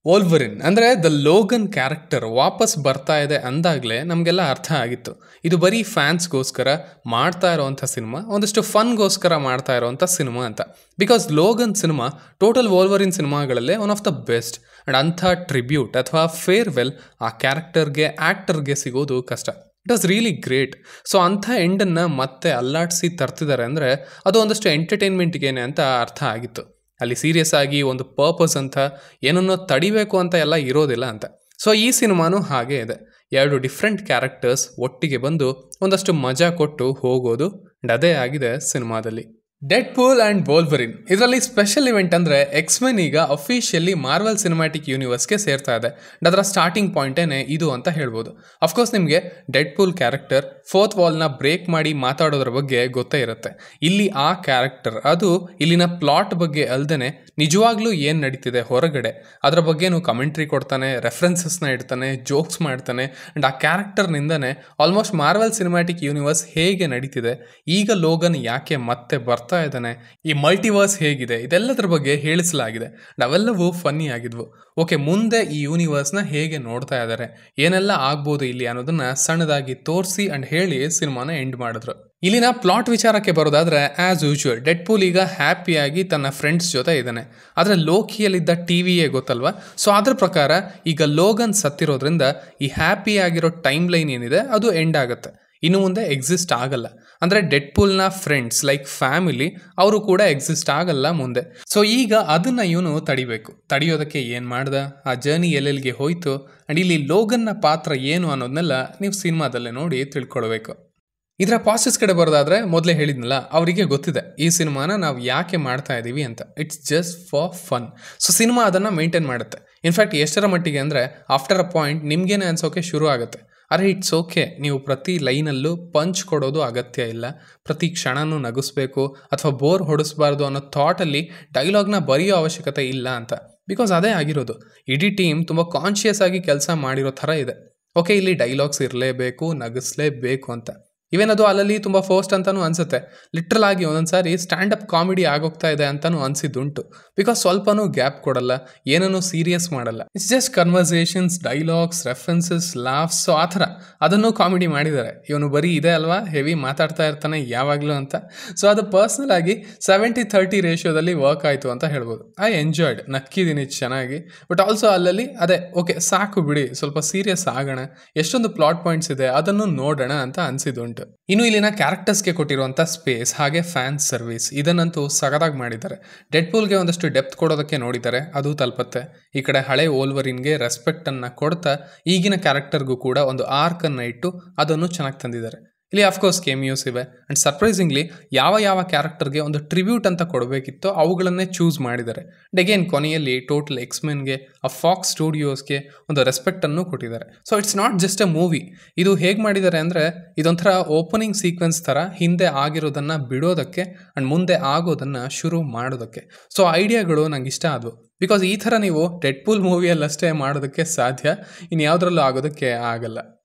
ವೋಲ್ವರಿನ್ ಅಂದರೆ the Logan character ವಾಪಸ್ ಬರ್ತಾ ಇದೆ ಅಂದಾಗಲೇ ನಮಗೆಲ್ಲ ಅರ್ಥ ಆಗಿತ್ತು. ಇದು ಬರೀ ಫ್ಯಾನ್ಸ್ಗೋಸ್ಕರ ಮಾಡ್ತಾ ಇರೋವಂಥ ಸಿನಿಮಾ, ಒಂದಷ್ಟು ಫನ್ಗೋಸ್ಕರ ಮಾಡ್ತಾ ಇರೋವಂಥ ಸಿನಿಮಾ ಅಂತ. Because Logan cinema total Wolverine ಸಿನಿಮಾಗಳಲ್ಲೇ one of the best. And ಅಂಥ ಟ್ರಿಬ್ಯೂಟ್ ಅಥವಾ ಫೇರ್ವೆಲ್ ಆ ಕ್ಯಾರೆಕ್ಟರ್ಗೆ ಆ್ಯಕ್ಟರ್ಗೆ ಸಿಗೋದು ಕಷ್ಟ. It was really great. So ಅಂಥ ಎಂಡನ್ನು ಮತ್ತೆ ಅಲ್ಲಾಡಿಸಿ ತರ್ತಿದ್ದಾರೆ ಅಂದರೆ ಅದು ಒಂದಷ್ಟು ಎಂಟರ್ಟೈನ್ಮೆಂಟ್ಗೇನೆ ಅಂತ ಅರ್ಥ ಆಗಿತ್ತು. ಅಲ್ಲಿ ಸೀರಿಯಸ್ ಆಗಿ ಒಂದು ಪರ್ಪಸ್ ಅಂತ ಏನನ್ನೋ ತಡಿಬೇಕು ಅಂತ ಎಲ್ಲ ಇರೋದಿಲ್ಲ ಅಂತ. ಸೊ ಈ ಸಿನಿಮಾನೂ ಹಾಗೇ ಇದೆ. ಎರಡು ಡಿಫ್ರೆಂಟ್ ಕ್ಯಾರೆಕ್ಟರ್ಸ್ ಒಟ್ಟಿಗೆ ಬಂದು ಒಂದಷ್ಟು ಮಜಾ ಕೊಟ್ಟು ಹೋಗೋದು. ಆ್ಯಂಡ್ ಅದೇ ಆಗಿದೆ ಸಿನಿಮಾದಲ್ಲಿ. ಡೆಡ್ಪೂಲ್ ಆ್ಯಂಡ್ ವೋಲ್ವರಿನ್ ಇದರಲ್ಲಿ ಸ್ಪೆಷಲ್ ಇವೆಂಟ್ ಅಂದರೆ ಎಕ್ಸ್ಮೆನ್ ಈಗ ಅಫಿಷಿಯಲಿ ಮಾರ್ವೆಲ್ ಸಿನಿಮ್ಯಾಟಿಕ್ ಯೂನಿವರ್ಸ್ಗೆ ಸೇರ್ತಾ ಇದೆ. ಅದರ ಸ್ಟಾರ್ಟಿಂಗ್ ಪಾಯಿಂಟೇನೆ ಇದು ಅಂತ ಹೇಳ್ಬೋದು. ಅಫ್ಕೋರ್ಸ್ ನಿಮಗೆ ಡೆಡ್ಪೂಲ್ ಕ್ಯಾರೆಕ್ಟರ್ ಫೋರ್ತ್ ವಾಲ್ನ ಬ್ರೇಕ್ ಮಾಡಿ ಮಾತಾಡೋದ್ರ ಬಗ್ಗೆ ಗೊತ್ತೇ ಇರುತ್ತೆ. ಇಲ್ಲಿ ಆ ಕ್ಯಾರೆಕ್ಟರ್ ಅದು ಇಲ್ಲಿನ ಪ್ಲಾಟ್ ಬಗ್ಗೆ ಅಲ್ದೇ ನಿಜವಾಗ್ಲೂ ಏನು ನಡೀತಿದೆ ಹೊರಗಡೆ ಅದರ ಬಗ್ಗೆನೂ ಕಮೆಂಟ್ರಿ ಕೊಡ್ತಾನೆ, ರೆಫರೆನ್ಸಸ್ನ ಇಡ್ತಾನೆ, ಜೋಕ್ಸ್ ಮಾಡ್ತಾನೆ. ಆ್ಯಂಡ್ ಆ ಕ್ಯಾರೆಕ್ಟರ್ನಿಂದನೇ ಆಲ್ಮೋಸ್ಟ್ ಮಾರ್ವೆಲ್ ಸಿನಿಮ್ಯಾಟಿಕ್ ಯೂನಿವರ್ಸ್ ಹೇಗೆ ನಡೀತಿದೆ, ಈಗ ಲೋಗನ್ ಯಾಕೆ ಮತ್ತೆ ಬರ್ತಾ ಇದ್ದಾನೆ, ಈ ಮಲ್ಟಿವರ್ಸ್ ಹೇಗಿದೆ, ಇದೆಲ್ಲದರ ಬಗ್ಗೆ ಹೇಳಿಸಲಾಗಿದೆ. ಅವೆಲ್ಲವೂ ಫನ್ನಿ ಆಗಿದ್ವು. ಓಕೆ, ಮುಂದೆ ಈ ಯೂನಿವರ್ಸ್ನ ಹೇಗೆ ನೋಡ್ತಾ ಇದ್ದಾರೆ, ಏನೆಲ್ಲ ಆಗ್ಬೋದು ಇಲ್ಲಿ ಅನ್ನೋದನ್ನ ಸಣ್ಣದಾಗಿ ತೋರಿಸಿ ಅಂಡ್ ಹೇಳಿ ಸಿನಿಮಾನ ಎಂಡ್ ಮಾಡಿದ್ರು. ಇಲ್ಲಿನ ಪ್ಲಾಟ್ ವಿಚಾರಕ್ಕೆ ಬರೋದಾದ್ರೆ ಆಸ್ ಯೂಶುವಲ್ ಡೆಡ್ಪೂಲ್ ಈಗ ಹ್ಯಾಪಿಯಾಗಿ ತನ್ನ ಫ್ರೆಂಡ್ಸ್ ಜೊತೆ ಇದ್ದಾನೆ. ಆದರೆ ಲೋಕಿಯಲ್ಲಿದ್ದ ಟಿವಿಯೇ ಗೊತ್ತಲ್ವಾ. ಸೊ ಅದ್ರ ಪ್ರಕಾರ ಈಗ ಲೋಗನ್ ಸತ್ತಿರೋದ್ರಿಂದ ಈ ಹ್ಯಾಪಿ ಆಗಿರೋ ಟೈಮ್ ಲೈನ್ ಏನಿದೆ ಅದು ಎಂಡ್ ಆಗುತ್ತೆ. ಇನ್ನು ಮುಂದೆ ಎಕ್ಸಿಸ್ಟ್ ಆಗಲ್ಲ. ಅಂದರೆ ಡೆಡ್ಪೂಲ್ನ ಫ್ರೆಂಡ್ಸ್ ಲೈಕ್ ಫ್ಯಾಮಿಲಿ ಅವರು ಕೂಡ ಎಕ್ಸಿಸ್ಟ್ ಆಗಲ್ಲ ಮುಂದೆ. ಸೊ ಈಗ ಅದನ್ನು ಇವನು ತಡೆಯೋದಕ್ಕೆ ಏನು ಮಾಡ್ದ, ಆ ಜರ್ನಿ ಎಲ್ಲೆಲ್ಲಿಗೆ ಹೋಯ್ತು, ಆ್ಯಂಡ್ ಇಲ್ಲಿ ಲೋಗನ್ನ ಪಾತ್ರ ಏನು ಅನ್ನೋದನ್ನೆಲ್ಲ ನೀವು ಸಿನಿಮಾದಲ್ಲೇ ನೋಡಿ ತಿಳ್ಕೊಳ್ಬೇಕು. ಇದರ ಪಾಸಿಟಿವ್ಸ್ ಕಡೆ ಬರೋದಾದ್ರೆ ಮೊದಲೇ ಹೇಳಿದ್ನಲ್ಲ, ಅವರಿಗೆ ಗೊತ್ತಿದೆ ಈ ಸಿನಿಮಾನ ನಾವು ಯಾಕೆ ಮಾಡ್ತಾ ಇದ್ದೀವಿ ಅಂತ. It's just for fun. So cinema ಅದನ್ನು ಮೇಂಟೈನ್ ಮಾಡುತ್ತೆ. ಇನ್ಫ್ಯಾಕ್ಟ್ ಎಷ್ಟರ ಮಟ್ಟಿಗೆ ಅಂದರೆ ಆಫ್ಟರ್ ಅ ಪಾಯಿಂಟ್ ನಿಮಗೇನೆ ಅನ್ಸೋಕೆ ಶುರು ಆಗುತ್ತೆ, ಅರೆ ಇಟ್ಸ್ ಓಕೆ, ನೀವು ಪ್ರತಿ ಲೈನಲ್ಲೂ ಪಂಚ್ ಕೊಡೋದು ಅಗತ್ಯ ಇಲ್ಲ, ಪ್ರತಿ ಕ್ಷಣನೂ ನಗಿಸ್ಬೇಕು ಅಥವಾ ಬೋರ್ ಹೊಡಿಸ್ಬಾರ್ದು ಅನ್ನೋ ಥಾಟಲ್ಲಿ ಡೈಲಾಗ್ನ ಬರೆಯೋ ಅವಶ್ಯಕತೆ ಇಲ್ಲ ಅಂತ. ಬಿಕಾಸ್ ಅದೇ ಆಗಿರೋದು. ಇಡೀ ಟೀಮ್ ತುಂಬ ಕಾನ್ಷಿಯಸ್ ಆಗಿ ಕೆಲಸ ಮಾಡಿರೋ ಥರ ಇದೆ. ಓಕೆ, ಇಲ್ಲಿ ಡೈಲಾಗ್ಸ್ ಇರಲೇಬೇಕು, ನಗಿಸ್ಲೇಬೇಕು ಅಂತ. ಇವೇನ್ ಅದು ಅಲ್ಲಲ್ಲಿ ತುಂಬ ಫೋಸ್ಟ್ ಅಂತಲೂ ಅನಿಸುತ್ತೆ. ಲಿಟ್ರಲ್ ಆಗಿ ಒಂದೊಂದು ಸಾರಿ ಸ್ಟ್ಯಾಂಡಪ್ ಕಾಮಿಡಿ ಆಗೋಗ್ತಾ ಇದೆ ಅಂತಲೂ ಅನಿಸಿದ್ದುಂಟು. ಬಿಕಾಸ್ ಸ್ವಲ್ಪನೂ ಗ್ಯಾಪ್ ಕೊಡಲ್ಲ, ಏನನ್ನೂ ಸೀರಿಯಸ್ ಮಾಡಲ್ಲ. It's just conversations, dialogues, references, laughs. So ಆ ಥರ ಅದನ್ನು ಕಾಮಿಡಿ ಮಾಡಿದ್ದಾರೆ. ಇವನು ಬರೀ ಇದೆ ಅಲ್ವಾ, ಹೆವಿ ಮಾತಾಡ್ತಾ ಇರ್ತಾನೆ ಯಾವಾಗಲೂ ಅಂತ. ಸೊ ಅದು ಪರ್ಸ್ನಲ್ ಆಗಿ 70-30 ರೇಷಿಯೋದಲ್ಲಿ ವರ್ಕ್ ಆಯಿತು ಅಂತ ಹೇಳ್ಬೋದು. ಐ ಎಂಜಾಯ್ಡ್, ನಕ್ಕಿದ್ದೀನಿ ಚೆನ್ನಾಗಿ. ಬಟ್ ಆಲ್ಸೋ ಅಲ್ಲಲ್ಲಿ ಅದೇ ಓಕೆ ಸಾಕು ಬಿಡಿ, ಸ್ವಲ್ಪ ಸೀರಿಯಸ್ ಆಗೋಣ, ಎಷ್ಟೊಂದು ಪ್ಲಾಟ್ ಪಾಯಿಂಟ್ಸ್ ಇದೆ ಅದನ್ನು ನೋಡೋಣ ಅಂತ ಅನಿಸಿದ್ದುಂಟು. ಇನ್ನು ಇಲ್ಲಿನ ಕ್ಯಾರೆಕ್ಟರ್ಸ್ಗೆ ಕೊಟ್ಟಿರುವಂಥ ಸ್ಪೇಸ್ ಹಾಗೆ ಫ್ಯಾನ್ಸ್ ಸರ್ವಿಸ್ ಇದನ್ನಂತೂ ಸಗದಾಗಿ ಮಾಡಿದ್ದಾರೆ. ಡೆಡ್ಪೂಲ್ಗೆ ಒಂದಷ್ಟು ಡೆಪ್ತ್ ಕೊಡೋದಕ್ಕೆ ನೋಡಿದ್ದಾರೆ, ಅದು ತಲುಪತ್ತೆ. ಈ ಕಡೆ ಹಳೆ ವೋಲ್ವರಿನ್ಗೆ ರೆಸ್ಪೆಕ್ಟನ್ನು ಕೊಡ್ತಾ ಈಗಿನ ಕ್ಯಾರೆಕ್ಟರ್ಗೂ ಕೂಡ ಒಂದು ಆರ್ಕನ್ನು ಇಟ್ಟು ಅದನ್ನು ಚೆನ್ನಾಗಿ ತಂದಿದ್ದಾರೆ. ಇಲ್ಲಿ ಅಫ್ಕೋರ್ಸ್ ಕೇಮಿಯೋಸ್ ಇವೆ. ಆ್ಯಂಡ್ ಸರ್ಪ್ರೈಸಿಂಗ್ಲಿ ಯಾವ ಕ್ಯಾರೆಕ್ಟರ್ಗೆ ಒಂದು ಟ್ರಿಬ್ಯೂಟ್ ಅಂತ ಕೊಡಬೇಕಿತ್ತೋ ಅವುಗಳನ್ನೇ ಚೂಸ್ ಮಾಡಿದ್ದಾರೆ. ಆ್ಯಂಡ್ ಅಗೇನ್ ಕೊನೆಯಲ್ಲಿ ಟೋಟಲ್ ಎಕ್ಸ್ಮೆನ್ಗೆ, ಆ ಫಾಕ್ಸ್ ಸ್ಟುಡಿಯೋಸ್ಗೆ ಒಂದು ರೆಸ್ಪೆಕ್ಟನ್ನು ಕೊಟ್ಟಿದ್ದಾರೆ. So it's not just a movie. ಇದು ಹೇಗೆ ಮಾಡಿದ್ದಾರೆ ಅಂದರೆ ಇದೊಂಥರ ಓಪನಿಂಗ್ ಸೀಕ್ವೆನ್ಸ್ ಥರ ಹಿಂದೆ ಆಗಿರೋದನ್ನು ಬಿಡೋದಕ್ಕೆ ಆ್ಯಂಡ್ ಮುಂದೆ ಆಗೋದನ್ನು ಶುರು ಮಾಡೋದಕ್ಕೆ. ಸೊ ಐಡಿಯಾಗಳು ನಂಗೆ ಇಷ್ಟ ಆದವು. ಬಿಕಾಸ್ ಈ ಥರ ನೀವು ಡೆಡ್ಪೂಲ್ ಮೂವಿಯಲ್ಲಷ್ಟೇ ಮಾಡೋದಕ್ಕೆ ಸಾಧ್ಯ, ಇನ್ನು ಯಾವುದ್ರಲ್ಲೂ ಆಗೋದಕ್ಕೆ ಆಗಲ್ಲ.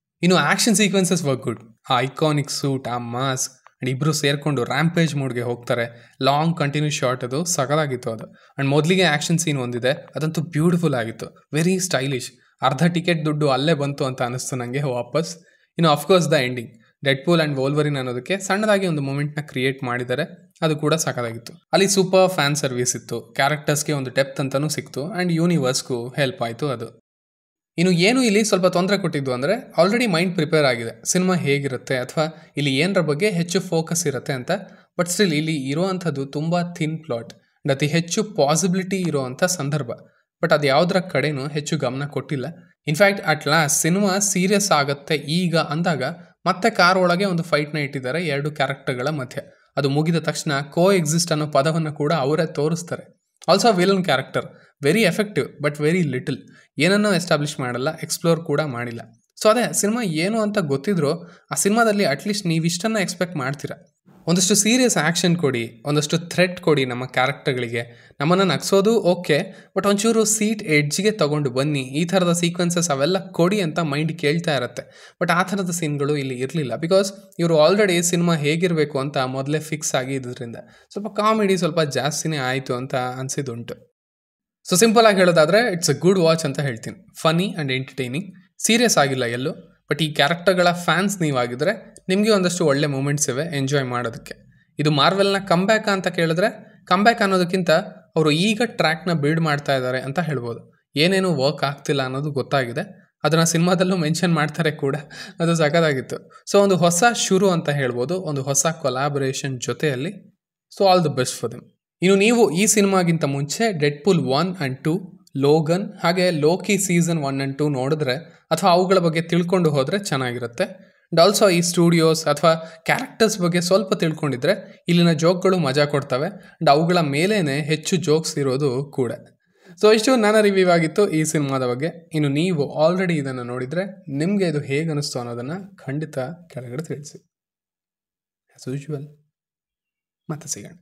ಇನ್ನು ಆ್ಯಕ್ಷನ್ ಸೀಕ್ವೆನ್ಸಸ್ ವರ್ಕ್ ಗುಡ್. ಆ ಐಕಾನಿಕ್ ಸೂಟ್, ಆ ಮಾಸ್ಕ್, ಆ್ಯಂಡ್ ಇಬ್ಬರು ಸೇರಿಕೊಂಡು ರ್ಯಾಂಪೇಜ್ ಮೋಡ್ಗೆ ಹೋಗ್ತಾರೆ. ಲಾಂಗ್ ಕಂಟಿನ್ಯೂಸ್ ಶಾರ್ಟ್, ಅದು ಸಗದಾಗಿತ್ತು ಅದು. ಆ್ಯಂಡ್ ಮೊದಲಿಗೆ ಆ್ಯಕ್ಷನ್ ಸೀನ್ ಒಂದಿದೆ, ಅದಂತೂ ಬ್ಯೂಟಿಫುಲ್ ಆಗಿತ್ತು, ವೆರಿ ಸ್ಟೈಲಿಶ್. ಅರ್ಧ ಟಿಕೆಟ್ ದುಡ್ಡು ಅಲ್ಲೇ ಬಂತು ಅಂತ ಅನ್ನಿಸ್ತು ನನಗೆ ವಾಪಸ್. ಇನ್ನು ಅಫ್ಕೋರ್ಸ್ ದ ಎಂಡಿಂಗ್, ಡೆಡ್ಪೂಲ್ ಆ್ಯಂಡ್ ವೋಲ್ವರಿನ್ ಅನ್ನೋದಕ್ಕೆ ಸಣ್ಣದಾಗಿ ಒಂದು ಮೂಮೆಂಟ್ನ ಕ್ರಿಯೇಟ್ ಮಾಡಿದ್ದಾರೆ, ಅದು ಕೂಡ ಸಾಕಾಗಿತ್ತು. ಅಲ್ಲಿ ಸೂಪರ್ ಫ್ಯಾನ್ ಸರ್ವಿಸ್ ಇತ್ತು, ಕ್ಯಾರೆಕ್ಟರ್ಸ್ಗೆ ಒಂದು ಡೆಪ್ತ್ ಅಂತಲೂ ಸಿಕ್ತು, ಆ್ಯಂಡ್ ಯೂನಿವರ್ಸ್ಗೂ ಹೆಲ್ಪ್ ಆಯಿತು ಅದು. ಇನ್ನು ಏನು ಇಲ್ಲಿ ಸ್ವಲ್ಪ ತೊಂದರೆ ಕೊಟ್ಟಿದ್ದು ಅಂದರೆ ಆಲ್ರೆಡಿ ಮೈಂಡ್ ಪ್ರಿಪೇರ್ ಆಗಿದೆ ಸಿನಿಮಾ ಹೇಗಿರುತ್ತೆ ಅಥವಾ ಇಲ್ಲಿ ಏನರ ಬಗ್ಗೆ ಹೆಚ್ಚು ಫೋಕಸ್ ಇರುತ್ತೆ ಅಂತ. ಬಟ್ ಸ್ಟಿಲ್ ಇಲ್ಲಿ ಇರೋವಂಥದ್ದು ತುಂಬ ಥಿನ್ ಪ್ಲಾಟ್, ಅತಿ ಹೆಚ್ಚು ಪಾಸಿಬಿಲಿಟಿ ಇರೋವಂಥ ಸಂದರ್ಭ. ಬಟ್ ಅದು ಯಾವುದರ ಕಡೆನೂ ಹೆಚ್ಚು ಗಮನ ಕೊಟ್ಟಿಲ್ಲ. In fact at last cinema serious ಆಗುತ್ತೆ ಈಗ ಅಂದಾಗ ಮತ್ತೆ ಕಾರ್ ಒಳಗೆ ಒಂದು ಫೈಟ್ನ ಇಟ್ಟಿದ್ದಾರೆ ಎರಡು ಕ್ಯಾರೆಕ್ಟರ್ಗಳ ಮಧ್ಯೆ. ಅದು ಮುಗಿದ ತಕ್ಷಣ ಕೋ ಎಕ್ಸಿಸ್ಟ್ ಅನ್ನೋ ಪದವನ್ನು ಕೂಡ ಅವರೇ ತೋರಿಸ್ತಾರೆ. Also villain character very effective but very little, ಏನನ್ನೂ ಎಸ್ಟಾಬ್ಲಿಷ್ ಮಾಡಲ್ಲ, ಎಕ್ಸ್ಪ್ಲೋರ್ ಕೂಡ ಮಾಡಿಲ್ಲ. ಸೊ ಅದೇ ಸಿನಿಮಾ ಏನು ಅಂತ ಗೊತ್ತಿದ್ರೂ ಆ ಸಿನಿಮಾದಲ್ಲಿ ಅಟ್ಲೀಸ್ಟ್ ನೀವು ಇಷ್ಟನ್ನು ಎಕ್ಸ್ಪೆಕ್ಟ್ ಮಾಡ್ತೀರಾ. ಒಂದಷ್ಟು ಸೀರಿಯಸ್ ಆ್ಯಕ್ಷನ್ ಕೊಡಿ, ಒಂದಷ್ಟು ಥ್ರೆಟ್ ಕೊಡಿ ನಮ್ಮ ಕ್ಯಾರೆಕ್ಟರ್ಗಳಿಗೆ. ನಮ್ಮನ್ನು ನಗಿಸೋದು ಓಕೆ, ಬಟ್ ಒಂಚೂರು ಸೀಟ್ ಎಡ್ಜ್ಗೆ ತೊಗೊಂಡು ಬನ್ನಿ, ಈ ಥರದ ಸೀಕ್ವೆನ್ಸಸ್ ಅವೆಲ್ಲ ಕೊಡಿ ಅಂತ ಮೈಂಡ್ ಕೇಳ್ತಾ ಇರುತ್ತೆ. ಬಟ್ ಆ ಥರದ ಸೀನ್ಗಳು ಇಲ್ಲಿ ಇರಲಿಲ್ಲ. ಬಿಕಾಸ್ ಇವರು ಆಲ್ರೆಡಿ ಸಿನಿಮಾ ಹೇಗಿರಬೇಕು ಅಂತ ಮೊದಲೇ ಫಿಕ್ಸ್ ಆಗಿ ಇದ್ರಿಂದ ಸ್ವಲ್ಪ ಕಾಮಿಡಿ ಸ್ವಲ್ಪ ಜಾಸ್ತಿನೇ ಆಯಿತು ಅಂತ ಅನಿಸಿದುಂಟು. ಸೊ ಸಿಂಪಲ್ ಆಗಿ ಹೇಳೋದಾದರೆ ಇಟ್ಸ್ ಅ ಗುಡ್ ವಾಚ್ ಅಂತ ಹೇಳ್ತೀನಿ. ಫನಿ ಆ್ಯಂಡ್ ಎಂಟರ್ಟೈನಿಂಗ್, ಸೀರಿಯಸ್ ಆಗಿಲ್ಲ ಎಲ್ಲೂ. ಬಟ್ ಈ ಕ್ಯಾರೆಕ್ಟರ್ಗಳ ಫ್ಯಾನ್ಸ್ ನೀವಾಗಿದ್ದರೆ ನಿಮಗೆ ಒಂದಷ್ಟು ಒಳ್ಳೆ ಮೂಮೆಂಟ್ಸ್ ಇವೆ ಎಂಜಾಯ್ ಮಾಡೋದಕ್ಕೆ. ಇದು ಮಾರ್ವೆಲ್ನ ಕಂಬ್ಯಾಕ್ ಅಂತ ಕೇಳಿದ್ರೆ ಕಂಬ್ಯಾಕ್ ಅನ್ನೋದಕ್ಕಿಂತ ಅವರು ಈಗ ಟ್ರ್ಯಾಕ್ನ ಬಿಲ್ಡ್ ಮಾಡ್ತಾ ಇದ್ದಾರೆ ಅಂತ ಹೇಳ್ಬೋದು. ಏನೇನು ವರ್ಕ್ ಆಗ್ತಿಲ್ಲ ಅನ್ನೋದು ಗೊತ್ತಾಗಿದೆ, ಅದನ್ನು ಸಿನಿಮಾದಲ್ಲೂ ಮೆನ್ಷನ್ ಮಾಡ್ತಾರೆ ಕೂಡ, ಅದು ಸಖತ್ತಾಗಿತ್ತು. ಸೊ ಒಂದು ಹೊಸ ಶುರು ಅಂತ ಹೇಳ್ಬೋದು, ಒಂದು ಹೊಸ ಕೊಲಾಬರೇಷನ್ ಜೊತೆಯಲ್ಲಿ. So all the best for them. ಇನ್ನು ನೀವು ಈ ಸಿನಿಮಾಗಿಂತ ಮುಂಚೆ ಡೆಡ್ಪೂಲ್ 1 and 2, ಲೋಗನ್ ಹಾಗೆ ಲೋಕಿ ಸೀಸನ್ 1 and 2 ನೋಡಿದ್ರೆ ಅಥವಾ ಅವುಗಳ ಬಗ್ಗೆ ತಿಳ್ಕೊಂಡು ಹೋದರೆ ಚೆನ್ನಾಗಿರುತ್ತೆ. ಅಂಡ್ ಆಲ್ಸೋ ಈ ಸ್ಟುಡಿಯೋಸ್ ಅಥವಾ ಕ್ಯಾರೆಕ್ಟರ್ಸ್ ಬಗ್ಗೆ ಸ್ವಲ್ಪ ತಿಳ್ಕೊಂಡಿದ್ರೆ ಇಲ್ಲಿನ ಜೋಕ್ಗಳು ಮಜಾ ಕೊಡ್ತವೆ. ಅಂಡ್ ಅವುಗಳ ಮೇಲೇ ಹೆಚ್ಚು ಜೋಕ್ಸ್ ಇರೋದು ಕೂಡ. ಸೊ ಇಷ್ಟು ನನ್ನ ರಿವ್ಯೂ ಆಗಿತ್ತು ಈ ಸಿನಿಮಾದ ಬಗ್ಗೆ. ಇನ್ನು ನೀವು ಆಲ್ರೆಡಿ ಇದನ್ನು ನೋಡಿದರೆ ನಿಮಗೆ ಇದು ಹೇಗೆ ಅನಿಸ್ತು ಅನ್ನೋದನ್ನು ಖಂಡಿತ ಕೆಳಗಡೆ ತಿಳಿಸಿ. ಆ್ಯಸ್ ಯೂಶುವಲ್ ಮತ್ತೆ ಸಿಗೋಣ.